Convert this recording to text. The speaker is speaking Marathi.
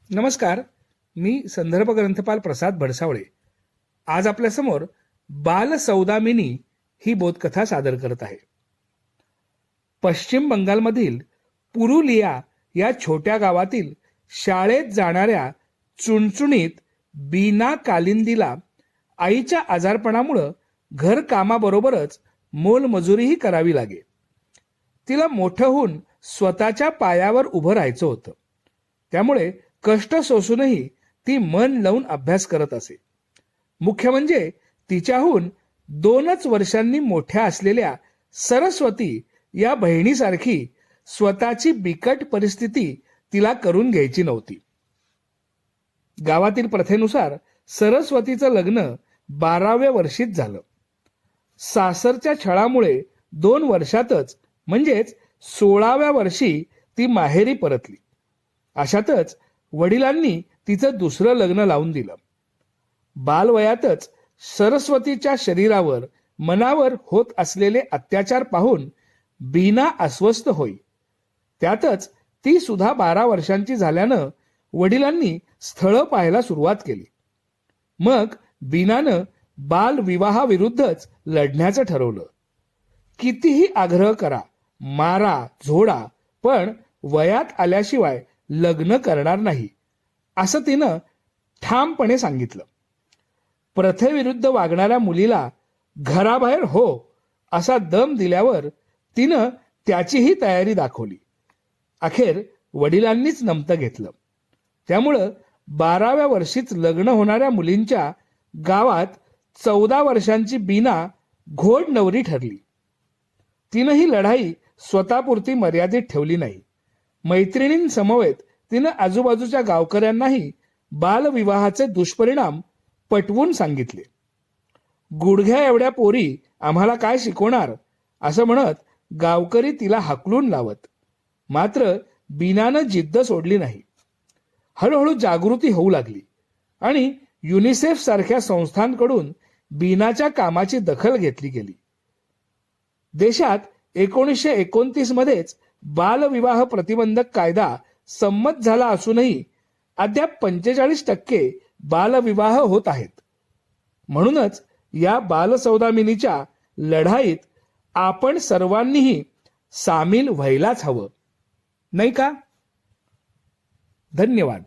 नमस्कार. मी संदर्भ ग्रंथपाल प्रसाद भडसावळे आज आपल्यासमोर बाल सौदामिनी ही बोधकथा सादर करत आहे. पश्चिम बंगालमधील पुरुलिया या छोट्या गावातील शाळेत जाणाऱ्या चुणचुणीत बीना कालिंदीला आईच्या आजारपणामुळं घर कामाबरोबरच मोलमजुरीही करावी लागे. तिला मोठं होऊन स्वतःच्या पायावर उभं राहायचं होतं. त्यामुळे कष्ट सोसूनही ती मन लावून अभ्यास करत असे. मुख्य म्हणजे तिच्याहून 2च वर्षांनी मोठ्या असलेल्या सरस्वती या बहिणीसारखी स्वतःची बिकट परिस्थिती तिला करून घ्यायची नव्हती. गावातील प्रथेनुसार सरस्वतीचं लग्न 12व्या वर्षीच झालं. सासरच्या छळामुळे 2 वर्षातच म्हणजेच 16व्या वर्षी ती माहेरी परतली. अशातच वडिलांनी तिचं दुसरं लग्न लावून दिलं. बालवयातच सरस्वतीच्या शरीरावर मनावर होत असलेले अत्याचार पाहून बीना अस्वस्थ होई. त्यातच ती सुद्धा 12 वर्षांची झाल्यानं वडिलांनी स्थळं पाहायला सुरुवात केली. मग बीनानं बालविवाहाविरुद्धच लढण्याचं ठरवलं. कितीही आग्रह करा, मारा, झोडा, पण वयात आल्याशिवाय लग्न करणार नाही असं तिनं ठामपणे सांगितलं. प्रथेविरुद्ध वागणाऱ्या मुलीला घराबाहेर हो असा दम दिल्यावर तिनं त्याचीही तयारी दाखवली. अखेर वडिलांनीच नमतं घेतलं. त्यामुळं 12व्या वर्षीच लग्न होणाऱ्या मुलींच्या गावात 14 वर्षांची बीना घोड नवरी ठरली. तिनं ही लढाई स्वतःपुरती मर्यादित ठेवली नाही. मैत्रिणींसमवेत तिनं आजूबाजूच्या गावकऱ्यांनाही बालविवाहाचे दुष्परिणाम पटवून सांगितले. गुडघ्या एवढ्या पोरी आम्हाला काय शिकवणार असं म्हणत गावकरी तिला हाकलून लावत. मात्र बीनानं जिद्द सोडली नाही. हळूहळू जागृती होऊ लागली आणि युनिसेफ सारख्या संस्थांकडून बीनाच्या कामाची दखल घेतली गेली. देशात 1929 मध्येच बालविवाह प्रतिबंधक कायदा संमत झाला असूनही अद्याप 45% बालविवाह होत आहेत. म्हणूनच या बालसौदामिनीच्या लढाईत आपण सर्वांनीही सामील व्हायलाच हवं, नाही का? धन्यवाद.